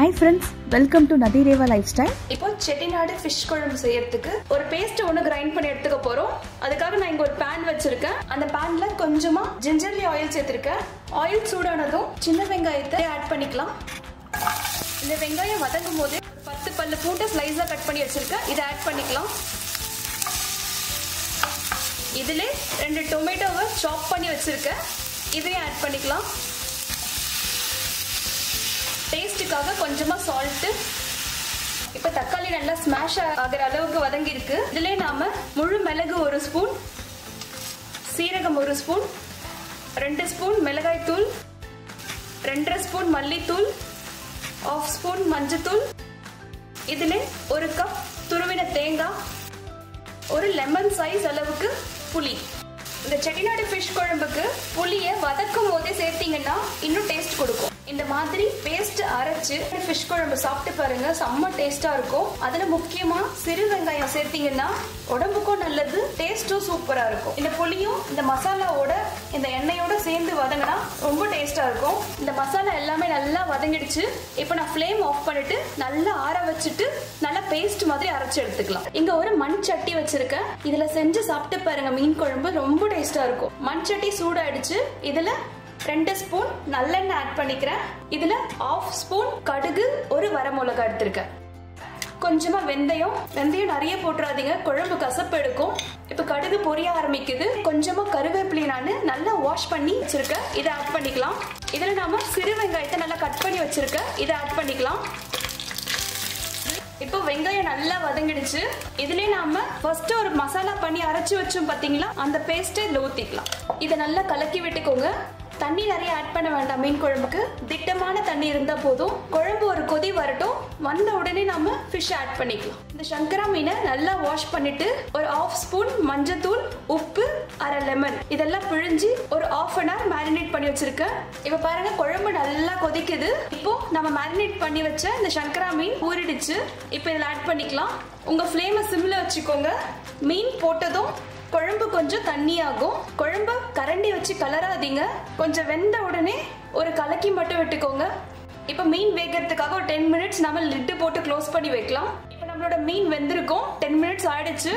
Hi friends, welcome to Nadireva Lifestyle. இப்போ Chettinad fish குழம்பு செய்யறதுக்கு ஒரு பேஸ்ட் ஒன்னு கிரைண்ட் பண்ணி எடுத்துக்க போறோம். அதுக்காக நான் இங்க ஒரு pan வச்சிருக்கேன். அந்த panல கொஞ்சமா ஜிஞ்சர்லி ஆயில் சேர்த்திருக்கேன். ஆயில் சூடானதும் சின்ன வெங்காயத்தை ஆட் பண்ணிக்கலாம். இந்த வெங்காயம் வதங்கும்போது 10 பல்லு பூண்டை ஸ்லைஸா கட் பண்ணி வச்சிருக்கேன். இத ஆட் பண்ணிக்கலாம். இதுல 2 டொமேட்டோவை சாப் பண்ணி வச்சிருக்கேன். இதையும் ஆட் பண்ணிக்கலாம். டேஸ்டுக்காக கொஞ்சமா சால்ட். இப்போ தக்காளி நல்லா ஸ்மாஷ் ஆகிற அளவுக்கு வதங்கி இருக்கு. இதுல நாம முழு மிளகு 1 ஸ்பூன், சீரகம் 1 ஸ்பூன், 2 ஸ்பூன் மிளகாய் தூள், 2.5 ஸ்பூன் மல்லித்தூள், 1/2 ஸ்பூன் மஞ்சள், இதுல 1 கப் துருவின தேங்காய், ஒரு லெமன் சைஸ் அளவுக்கு புளி. இந்த செட்டிநாடு ஃபிஷ் குழம்புக்கு புளியை வதக்கும் போதே சேர்த்தீங்கன்னா இன்னும் டேஸ்ட் கொடுக்கும். இந்த மாதிரி பேஸ்ட் அரைச்சு ஃபிஷ் குழம்பு சாப்பிட்டு பாருங்க, செம்ம டேஸ்டா இருக்கும். அதுல முக்கியமா சிறு வெங்காயம் சேர்த்தீங்கன்னா உடம்புக்கும் நல்லது, டேஸ்டும் சூப்பரா இருக்கும். இந்த புளியும் இந்த மசாலாவோட இந்த எண்ணெயோட சேர்ந்து வதங்கினா ரொம்ப டேஸ்டா இருக்கும். இந்த மசாலா எல்லாமே நல்லா வதங்கிடுச்சு. இப்போ நான் ஃப்ளேம் ஆஃப் பண்ணிட்டு நல்லா ஆற வச்சுட்டு நல்லா பேஸ்ட் மாதிரி அரைச்சு எடுத்துக்கலாம். இங்க ஒரு மண் சட்டி வச்சிருக்கேன். இதுல செஞ்சு சாப்பிட்டு பாருங்க, மீன் குழம்பு ரொம்ப டேஸ்டா இருக்கும். மண் சட்டி சூடாயிடுச்சு. இதுல 2 ஸ்பூன் நல்லெண்ணெய் ஆட் பண்ணிக்கிறேன். இதுல 1/2 ஸ்பூன் கடுகு, ஒரு வரமிளகா எடுத்திருக்கேன். கொஞ்சமா வெந்தயம் நிறைய போட்டுறாதீங்க, குழம்பு கசப்பு எடுக்கும். இப்ப கடுகு பொரிய ஆரம்பிக்குது. கொஞ்சமா கருவேப்பிலையை நான் நல்லா வாஷ் பண்ணி வச்சிருக்கேன். இதை ஆட் பண்ணிக்கலாம். இதுல நாம சிறு வெங்காயத்தை நல்லா கட் பண்ணி வச்சிருக்கேன். இதை ஆட் பண்ணிக்கலாம். இப்போ வெங்காயம் நல்லா வதங்கிடுச்சு. இதுலயே நாம ஃபர்ஸ்ட் ஒரு மசாலா பண்ணி அரைச்சு வச்சோம் பாத்தீங்களா, அந்த பேஸ்ட் இதுல ஊத்திக்கலாம். இதை நல்லா கலக்கி விட்டுக்கோங்க. தண்ணி நிறைய ஆட் பண்ண வேண்டாம். மீன் குழம்புக்கு திட்டமான தண்ணி இருந்தா போதும். குழம்பு ஒரு கொதி வரட்டும். வந்த உடனே நாம ஃபிஷ் ஆட் பண்ணிக்கலாம். இந்த சங்கரா மீனை நல்லா வாஷ் பண்ணிட்டு ஒரு 1/2 ஸ்பூன் மஞ்சத்தூள், உப்பு, அரை லெமன் இதெல்லாம் பிழிஞ்சு ஒரு 1/2 hour மேரினேட் பண்ணி வச்சிருக்கேன். இப்ப பாருங்க, குழம்பு நல்லா கொதிக்குது. இப்போ நம்ம மேரினேட் பண்ணி வச்ச இந்த சங்கரா மீன் ஊறிடுச்சு. இப்போ இதில் ஆட் பண்ணிக்கலாம். உங்க ஃப்ளேமை சிம்ல வச்சுக்கோங்க. மீன் போட்டதும் குழம்பு கொஞ்சம் தண்ணி ஆகும். குழம்பு கரண்டி வச்சு கலராதீங்க. கொஞ்சம் வெந்த உடனே ஒரு கலக்கி மட்டும் விட்டுக்கோங்க. இப்போ மீன் வேகிறதுக்காக ஒரு 10 மினிட்ஸ் நம்ம லிட்டு போட்டு க்ளோஸ் பண்ணி வைக்கலாம். இப்போ நம்மளோட மீன் வெந்திருக்கும். 10 மினிட்ஸ் ஆயிடுச்சு.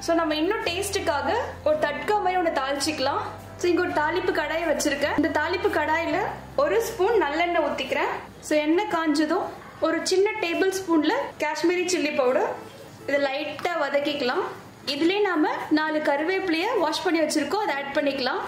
ஸோ நம்ம இன்னும் டேஸ்ட்டுக்காக ஒரு தட்கா மாதிரி ஒன்று தாளிச்சிக்கலாம். ஸோ இங்கே ஒரு தாளிப்பு கடாயை வச்சிருக்கேன். இந்த தாளிப்பு கடாயில் 1 ஸ்பூன் நல்லெண்ணெய் ஊற்றிக்கிறேன். ஸோ எண்ணெய் காஞ்சதும் ஒரு சின்ன டேபிள் ஸ்பூன்ல காஷ்மீரி சில்லி பவுடர் இதை லைட்டாக வதக்கிக்கலாம். இதுலயே நாம 4 கருவேப்பிலையை வாஷ் பண்ணி வச்சிருக்கோம். அதை ஆட் பண்ணிக்கலாம்.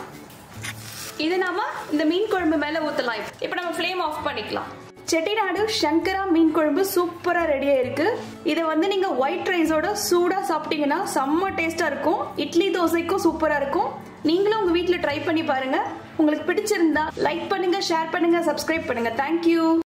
இது நாம இந்த மீன் குழம்பு மேல ஊத்தலாம். இப்போ நம்ம ஃப்ளேம் ஆஃப் பண்ணிக்கலாம். செட்டிநாடு சங்கரா மீன் குழம்பு சூப்பரா ரெடியா இருக்கு. இதை நீங்க ஒயிட் ரைஸோட சூடா சாப்பிட்டீங்கன்னா செம்ம டேஸ்டா இருக்கும். இட்லி தோசைக்கும் சூப்பரா இருக்கும். நீங்களும் உங்க வீட்டுல ட்ரை பண்ணி பாருங்க. உங்களுக்கு பிடிச்சிருந்தா லைக் பண்ணுங்க, ஷேர் பண்ணுங்க, சப்ஸ்கிரைப் பண்ணுங்க. தேங்க்யூ.